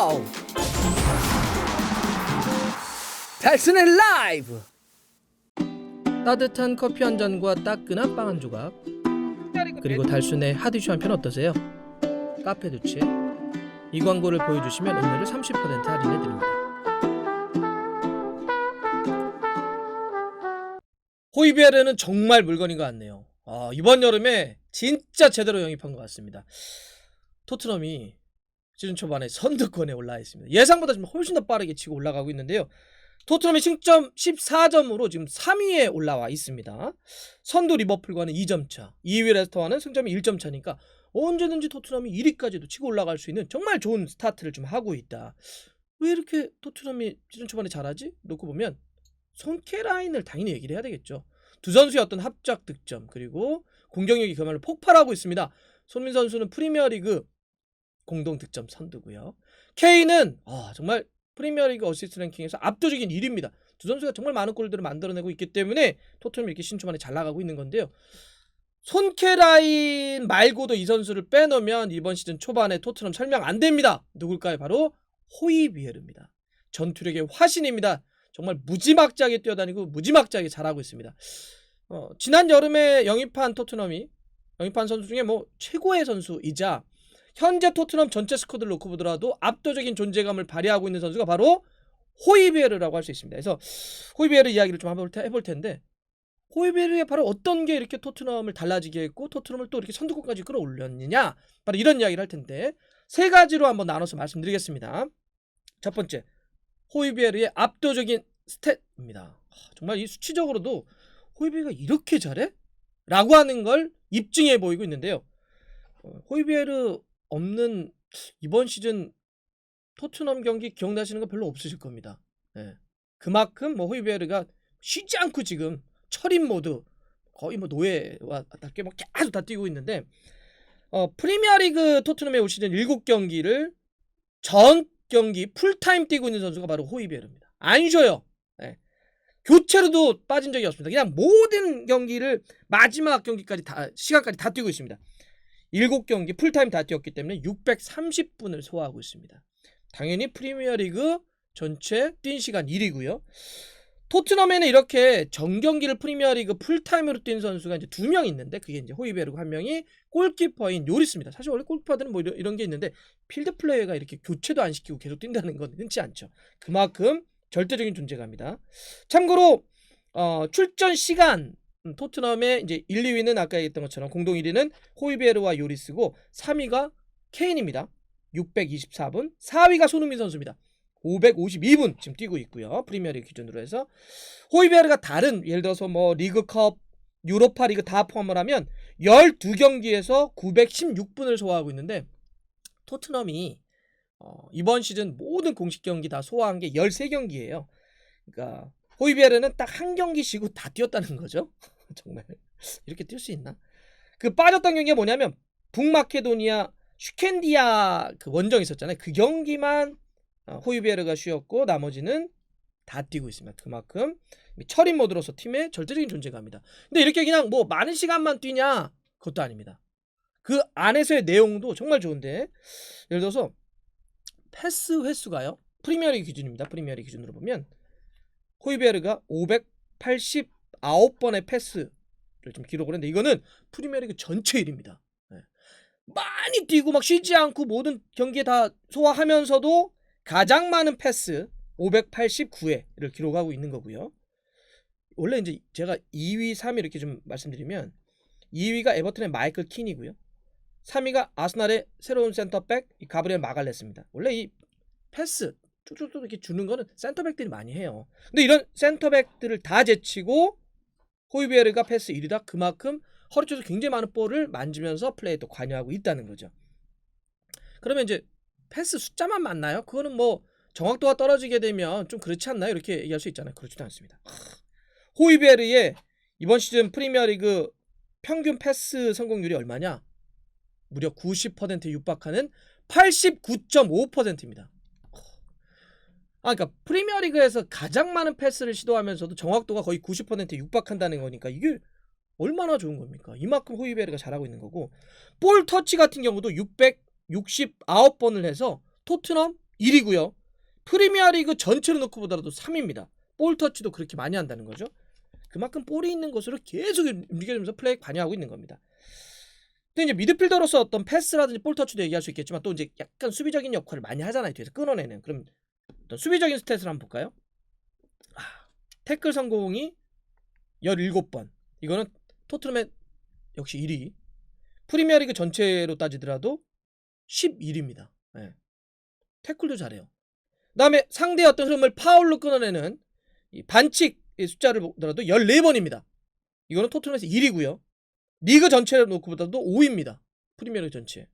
와우! 달순의 라이브! 따뜻한 커피 한 잔과 따끈한 빵 한 조각, 그리고 달순의 핫이슈 한 편 어떠세요? 카페두치 이 광고를 보여주시면 음료를 30% 할인해드립니다. 호이비에르는 정말 물건인 것 같네요. 이번 여름에 진짜 제대로 영입한 것 같습니다. 토트넘이 시즌 초반에 선두권에 올라와 있습니다. 예상보다 좀 훨씬 더 빠르게 치고 올라가고 있는데요. 토트넘이 승점 14점으로 지금 3위에 올라와 있습니다. 선두 리버풀과는 2점 차, 2위 레스터와는 승점이 1점 차니까 언제든지 토트넘이 1위까지도 치고 올라갈 수 있는 정말 좋은 스타트를 좀 하고 있다. 왜 이렇게 토트넘이 시즌 초반에 잘하지? 놓고 보면 손케라인을 당연히 얘기를 해야 되겠죠. 두 선수의 어떤 합작 득점, 그리고 공격력이 그야말로 폭발하고 있습니다. 손민 선수는 프리미어리그 공동 득점 선두고요. 케인은 정말 프리미어리그 어시스트 랭킹에서 압도적인 1위입니다. 두 선수가 정말 많은 골들을 만들어내고 있기 때문에 토트넘이 이렇게 신초반에 잘 나가고 있는 건데요. 손케라인 말고도 이 선수를 빼놓으면 이번 시즌 초반에 토트넘 설명 안 됩니다. 누굴까요? 바로 호이비에르입니다. 전투력의 화신입니다. 정말 무지막지하게 뛰어다니고 무지막지하게 잘하고 있습니다. 지난 여름에 영입한 토트넘이 영입한 선수 중에 최고의 선수이자 현재 토트넘 전체 스쿼드를 놓고 보더라도 압도적인 존재감을 발휘하고 있는 선수가 바로 호이비에르라고 할 수 있습니다. 그래서 호이비에르 이야기를 좀 해볼 텐데, 호이비에르의 바로 어떤 게 이렇게 토트넘을 달라지게 했고 토트넘을 또 이렇게 선두권까지 끌어올렸느냐, 바로 이런 이야기를 할 텐데 세 가지로 한번 나눠서 말씀드리겠습니다. 첫 번째, 호이비에르의 압도적인 스탯입니다. 정말 이 수치적으로도 호이비에르가 이렇게 잘해? 라고 하는 걸 입증해 보이고 있는데요. 호이비에르 없는 이번 시즌 토트넘 경기 기억나시는 거 별로 없으실 겁니다. 그만큼 호이비에르가 쉬지 않고 지금 철인 모드, 거의 노예와 같게 계속 다 뛰고 있는데, 프리미어리그 토트넘에 올 시즌 7경기를 전 경기 풀타임 뛰고 있는 선수가 바로 호이비에르입니다. 안 쉬어요. 교체로도 빠진 적이 없습니다. 그냥 모든 경기를 마지막 경기까지 시간까지 다 뛰고 있습니다. 7경기 풀타임 다 뛰었기 때문에 630분을 소화하고 있습니다. 당연히 프리미어리그 전체 뛴 시간 1위고요. 토트넘에는 이렇게 정경기를 프리미어리그 풀타임으로 뛴 선수가 이제 2명 있는데, 그게 이제 호이비에르고 한 명이 골키퍼인 요리스입니다. 사실 원래 골키퍼들은 이런 게 있는데 필드 플레이어가 이렇게 교체도 안 시키고 계속 뛴다는 건 흔치 않죠. 그만큼 절대적인 존재감입니다. 참고로 출전 시간 토트넘의 이제 1, 2위는 아까 얘기했던 것처럼 공동 1위는 호이비에르와 요리스고 3위가 케인입니다. 624분. 4위가 손흥민 선수입니다. 552분 지금 뛰고 있고요. 프리미어리그 기준으로 해서 호이비에르가 다른, 예를 들어서 리그컵, 유로파리그 다 포함을 하면 12경기에서 916분을 소화하고 있는데, 토트넘이 이번 시즌 모든 공식 경기 다 소화한 게 13경기예요. 그러니까 호이비에르는 딱 한 경기 쉬고 다 뛰었다는 거죠. 정말 이렇게 뛸 수 있나? 그 빠졌던 경기가 뭐냐면 북마케도니아 슈켄디아 그 원정 있었잖아요. 그 경기만 호이비에르가 쉬었고 나머지는 다 뛰고 있습니다. 그만큼 철인 모드로서 팀의 절대적인 존재감입니다. 근데 이렇게 그냥 많은 시간만 뛰냐? 그것도 아닙니다. 그 안에서의 내용도 정말 좋은데, 예를 들어서 패스 횟수가요, 프리미어리그 기준입니다. 프리미어리그 기준으로 보면 호이비에르가 589번의 패스를 좀 기록을 했는데, 이거는 프리미어리그 전체 1위입니다. 많이 뛰고 쉬지 않고 모든 경기에 다 소화하면서도 가장 많은 패스 589회를 기록하고 있는 거고요. 원래 이제 제가 2위, 3위 이렇게 좀 말씀드리면, 2위가 에버튼의 마이클 킨이고요. 3위가 아스날의 새로운 센터백 가브리엘 마갈레스입니다. 원래 이 패스 쭉쭉쭉 이렇게 주는 거는 센터백들이 많이 해요. 근데 이런 센터백들을 다 제치고 호이비에르가 패스 1위다. 그만큼 허리 쪽에서 굉장히 많은 볼을 만지면서 플레이에 또 관여하고 있다는 거죠. 그러면 이제 패스 숫자만 맞나요? 그거는 정확도가 떨어지게 되면 좀 그렇지 않나요? 이렇게 얘기할 수 있잖아요. 그렇지도 않습니다. 호이비에르의 이번 시즌 프리미어리그 평균 패스 성공률이 얼마냐? 무려 90%에 육박하는 89.5%입니다. 그러니까 프리미어리그에서 가장 많은 패스를 시도하면서도 정확도가 거의 90%에 육박한다는 거니까 이게 얼마나 좋은 겁니까? 이만큼 호이비에르가 잘하고 있는 거고, 볼 터치 같은 경우도 669번을 해서 토트넘 1위고요. 프리미어리그 전체로 놓고 보더라도 3위입니다. 볼 터치도 그렇게 많이 한다는 거죠. 그만큼 볼이 있는 곳으로 계속 움직여주면서 플레이에 관여하고 있는 겁니다. 근데 이제 미드필더로서 어떤 패스라든지 볼 터치도 얘기할 수 있겠지만 또 이제 약간 수비적인 역할을 많이 하잖아요. 뒤에서 끊어내는. 그럼 어떤 수비적인 스탯을 한번 볼까요? 태클 성공이 17번. 이거는 토트넘의 역시 1위. 프리미어리그 전체로 따지더라도 11위입니다. 네. 태클도 잘해요. 그 다음에 상대의 어떤 흐름을 파울로 끊어내는 이 반칙의 숫자를 보더라도 14번입니다. 이거는 토트넘에서 1위고요. 리그 전체를 놓고 보더라도 5위입니다. 프리미어리그 전체.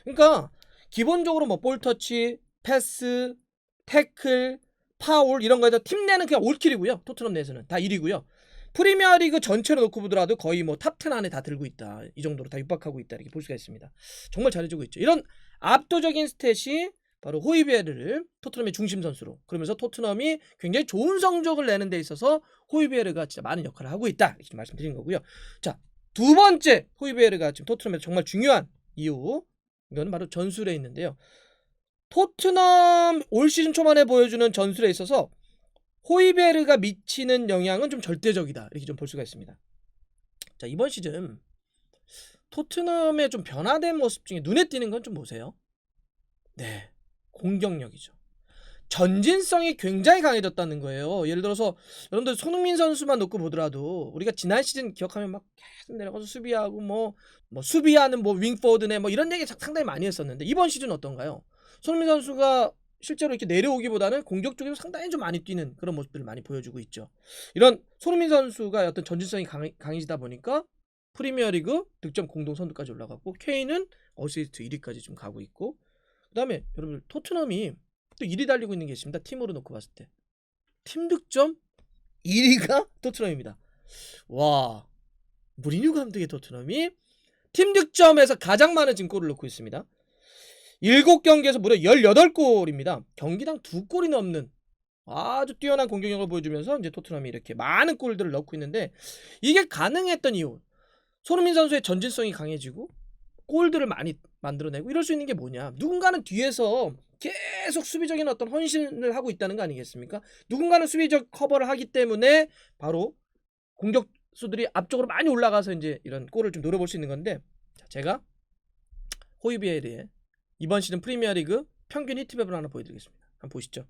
그러니까 기본적으로 뭐 볼터치, 패스, 태클, 파울 이런 거에서 팀 내는 그냥 올킬이고요. 토트넘 내에서는 다 1위고요. 프리미어리그 전체로 놓고 보더라도 거의 뭐 탑10 안에 다 들고 있다. 이 정도로 다 육박하고 있다. 이렇게 볼 수가 있습니다. 정말 잘해주고 있죠. 이런 압도적인 스탯이 바로 호이비에르를 토트넘의 중심 선수로, 그러면서 토트넘이 굉장히 좋은 성적을 내는 데 있어서 호이비에르가 진짜 많은 역할을 하고 있다. 이렇게 말씀드린 거고요. 자, 두 번째 호이비에르가 지금 토트넘에 정말 중요한 이유, 이건 바로 전술에 있는데요. 토트넘 올 시즌 초반에 보여주는 전술에 있어서 호이베르가 미치는 영향은 좀 절대적이다. 이렇게 좀 볼 수가 있습니다. 자, 이번 시즌 토트넘의 좀 변화된 모습 중에 눈에 띄는 건 좀 보세요. 네, 공격력이죠. 전진성이 굉장히 강해졌다는 거예요. 예를 들어서 여러분들 손흥민 선수만 놓고 보더라도 우리가 지난 시즌 기억하면 막 계속 내려가서 수비하고 뭐 수비하는 뭐 윙포드네 뭐 이런 얘기 상당히 많이 했었는데 이번 시즌 어떤가요? 손흥민 선수가 실제로 이렇게 내려오기보다는 공격 쪽에서 상당히 좀 많이 뛰는 그런 모습들을 많이 보여주고 있죠. 이런 손흥민 선수가 어떤 전진성이 강해지다 보니까 프리미어리그 득점 공동 선두까지 올라갔고 케인은 어시스트 1위까지 좀 가고 있고, 그 다음에 여러분들 토트넘이 또 1위 달리고 있는 게 있습니다. 팀으로 놓고 봤을 때 팀 득점 1위가 토트넘입니다. 와, 무리뉴 감독의 토트넘이 팀 득점에서 가장 많은 지금 골을 넣고 있습니다. 7경기에서 무려 18골입니다. 경기당 2골이 넘는 아주 뛰어난 공격력을 보여주면서 이제 토트넘이 이렇게 많은 골들을 넣고 있는데, 이게 가능했던 이유, 손흥민 선수의 전진성이 강해지고 골들을 많이 만들어내고 이럴 수 있는 게 뭐냐, 누군가는 뒤에서 계속 수비적인 어떤 헌신을 하고 있다는 거 아니겠습니까? 누군가는 수비적 커버를 하기 때문에 바로 공격수들이 앞쪽으로 많이 올라가서 이제 이런 골을 좀 노려볼 수 있는 건데, 제가 호이비에르의 이번 시즌 프리미어리그 평균 히트맵을 하나 보여드리겠습니다. 한번 보시죠.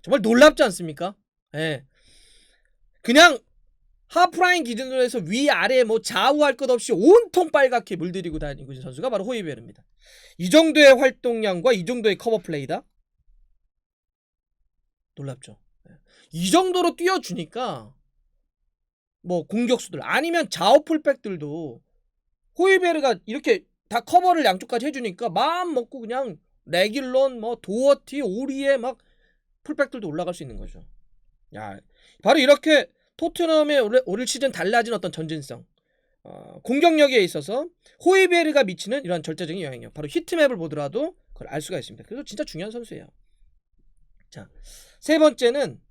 정말 놀랍지 않습니까? 예. 그냥 하프라인 기준으로 해서 위아래 뭐 좌우할 것 없이 온통 빨갛게 물들이고 다니고 있는 선수가 바로 호이베르입니다. 이 정도의 활동량과 이 정도의 커버 플레이다? 놀랍죠. 이 정도로 뛰어주니까 뭐 공격수들 아니면 좌우 풀백들도 호이베르가 이렇게 다 커버를 양쪽까지 해주니까 마음 먹고 그냥 레길런 뭐 도어티 오리에 막 풀백들도 올라갈 수 있는 거죠. 야, 바로 이렇게 토트넘의 올 시즌 달라진 어떤 전진성, 공격력에 있어서 호이베르가 미치는 이러한 절대적인 영향력, 바로 히트맵을 보더라도 그걸 알 수가 있습니다. 그래서 진짜 중요한 선수예요. 자, 세 번째는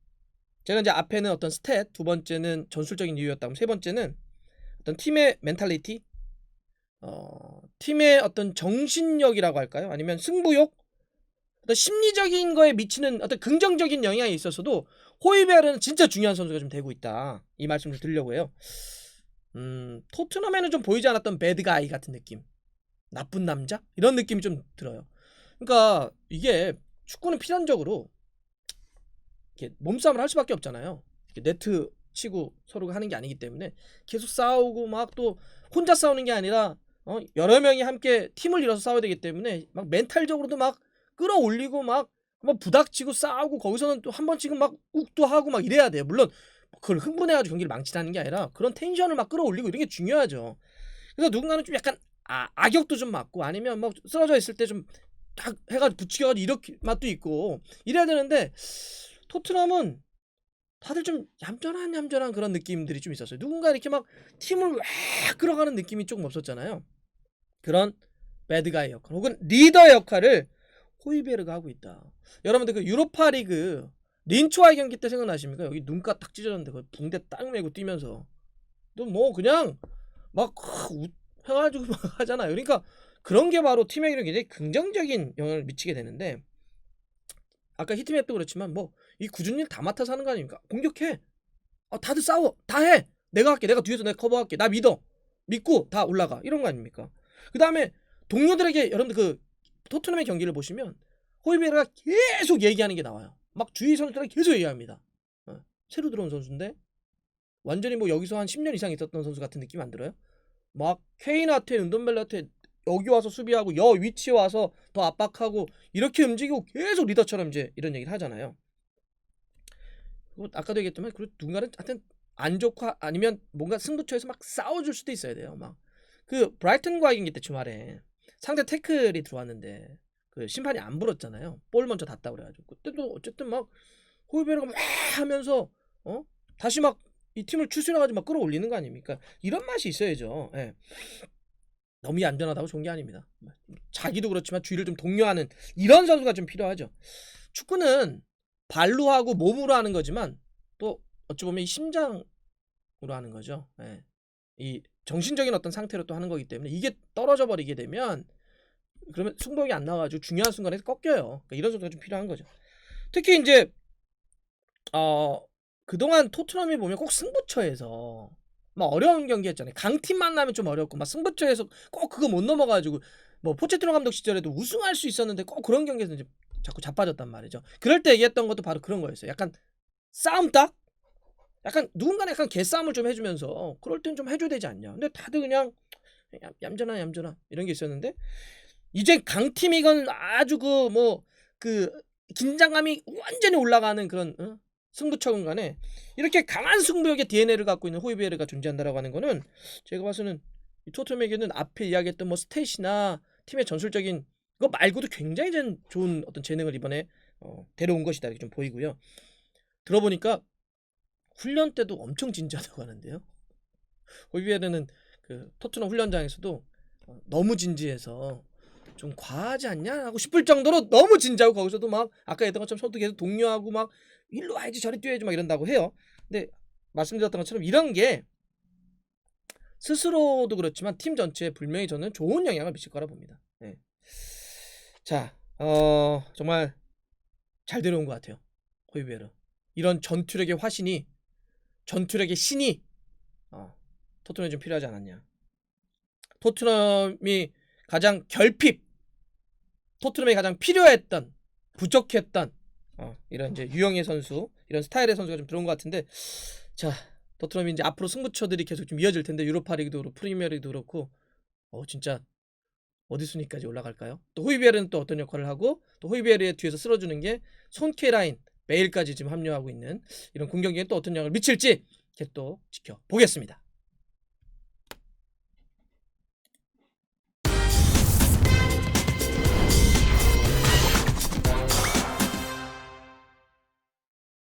제가 이제 앞에는 어떤 스탯, 두 번째는 전술적인 이유였다면 세 번째는 어떤 팀의 멘탈리티, 팀의 어떤 정신력이라고 할까요? 아니면 승부욕, 어떤 심리적인 거에 미치는 어떤 긍정적인 영향에 있어서도 호이베르는 진짜 중요한 선수가 좀 되고 있다. 이 말씀 좀 드리려고 해요. 토트넘에는 좀 보이지 않았던 배드가이 같은 느낌, 나쁜 남자 이런 느낌이 좀 들어요. 그러니까 이게 축구는 필연적으로 이렇게 몸싸움을 할 수밖에 없잖아요. 이렇게 네트 치고 서로가 하는 게 아니기 때문에 계속 싸우고 막 또 혼자 싸우는 게 아니라 여러 명이 함께 팀을 이뤄서 싸워야 되기 때문에 막 멘탈적으로도 막 끌어올리고 막 한번 부닥치고 싸우고 거기서는 또 한 번씩은 막 욱도 하고 막 이래야 돼요. 물론 그걸 흥분해가지고 경기를 망치라는 게 아니라 그런 텐션을 막 끌어올리고 이런 게 중요하죠. 그래서 누군가는 좀 약간 악역도 좀 맞고 아니면 막 쓰러져 있을 때 좀 딱 해가지고 부추겨가지고 이렇게 맛도 있고 이래야 되는데, 토트넘은 다들 좀 얌전한 그런 느낌들이 좀 있었어요. 누군가 이렇게 막 팀을 막 끌어가는 느낌이 조금 없었잖아요. 그런 배드가이 역할 혹은 리더의 역할을 호이베르가 하고 있다. 여러분들 그 유로파리그 린츠와의 경기 때 생각나십니까? 여기 눈가 딱 찢어졌는데 그 붕대 딱 메고 뛰면서 또 뭐 그냥 막 해가지고 막 하잖아요. 그러니까 그런 게 바로 팀에게 굉장히 긍정적인 영향을 미치게 되는데, 아까 히트맵도 그렇지만 뭐 이 굳은 일 다 맡아서 하는 거 아닙니까? 공격해. 다들 싸워. 다 해. 내가 할게. 내가 뒤에서 내가 커버할게. 나 믿어. 믿고 다 올라가. 이런 거 아닙니까? 그 다음에 동료들에게 여러분들 그 토트넘의 경기를 보시면 호이베르가 계속 얘기하는 게 나와요. 막 주위 선수들에게 계속 얘기합니다. 새로 들어온 선수인데 완전히 뭐 여기서 한 10년 이상 있었던 선수 같은 느낌 안 들어요? 막 케인한테 은돈벨레한테 여기 와서 수비하고 여 위치에 와서 더 압박하고 이렇게 움직이고 계속 리더처럼 이제 이런 얘기를 하잖아요. 아까도 얘기했지만 그리고 누군가는 하여튼 안 좋고 아니면 뭔가 승부처에서 막 싸워줄 수도 있어야 돼요. 막 그 브라이튼과 경기 때 주말에 상대 태클이 들어왔는데 그 심판이 안 불었잖아요. 볼 먼저 닿다 그래가지고 그때도 어쨌든 막 호이베르가 막 하면서 다시 막 이 팀을 추스려가지고 막 끌어올리는 거 아닙니까? 이런 맛이 있어야죠. 예. 너무 얌전하다고 좋은 게 아닙니다. 자기도 그렇지만 주위를 좀 독려하는 이런 선수가 좀 필요하죠. 축구는 발로 하고 몸으로 하는 거지만 또 어찌 보면 이 심장으로 하는 거죠. 예. 이 정신적인 어떤 상태로 또 하는 거기 때문에 이게 떨어져 버리게 되면 그러면 승부욕이 안 나와가지고 중요한 순간에 꺾여요. 그러니까 이런 선수가 좀 필요한 거죠. 특히 이제 그동안 토트넘이 보면 꼭 승부처에서 막 어려운 경기 했잖아요. 강팀 만나면 좀 어렵고 막 승부처에서 꼭 그거 못 넘어가지고 뭐 포체티노 감독 시절에도 우승할 수 있었는데 꼭 그런 경기에서 이제 자꾸 자빠졌단 말이죠. 그럴 때 얘기했던 것도 바로 그런 거였어요. 약간 싸움 딱? 약간 누군가는 약간 개싸움을 좀 해주면서 그럴 땐 좀 해줘야 되지 않냐. 근데 다들 그냥 얌전하 이런 게 있었는데 이제 강팀이건 아주 그 긴장감이 완전히 올라가는 그런 승부처건 간에 이렇게 강한 승부욕의 DNA를 갖고 있는 호이베르가 존재한다라고 하는 거는 제가 봐서는 이 토트넘에게는 앞에 이야기했던 뭐 스탯이나 팀의 전술적인 그거 말고도 굉장히 좋은 어떤 재능을 이번에 데려온 것이다 이렇게 좀 보이고요. 들어보니까 훈련 때도 엄청 진지하다고 하는데요. 호이베르는 그 토트넘 훈련장에서도 너무 진지해서 좀 과하지 않냐 하고 싶을 정도로 너무 진지하고 거기서도 막 아까 얘기했던 것처럼 서도 계속 독려하고 막 일로 와야지 저리 뛰어야지 막 이런다고 해요. 근데 말씀드렸던 것처럼 이런 게 스스로도 그렇지만 팀 전체에 분명히 저는 좋은 영향을 미칠 거라 봅니다. 네. 자, 정말 잘 데려온 것 같아요. 호이베르. 이런 전투력의 화신이 전투력의 신이 토트넘에 좀 필요하지 않았냐. 토트넘이 가장 토트넘에 가장 필요했던 부족했던 이런 이제 유형의 선수 이런 스타일의 선수가 좀 들어온 것 같은데 자 토트넘이 이제 앞으로 승부처들이 계속 좀 이어질 텐데 유로파리그도 그렇고 프리미어리그도 그렇고 진짜 어디 순위까지 올라갈까요? 또 호이베르는 또 어떤 역할을 하고 또 호이베르의 뒤에서 쓸어주는 게 손케라인 메일까지 지금 합류하고 있는 이런 공격기에 또 어떤 영향을 미칠지 계속 또 지켜보겠습니다.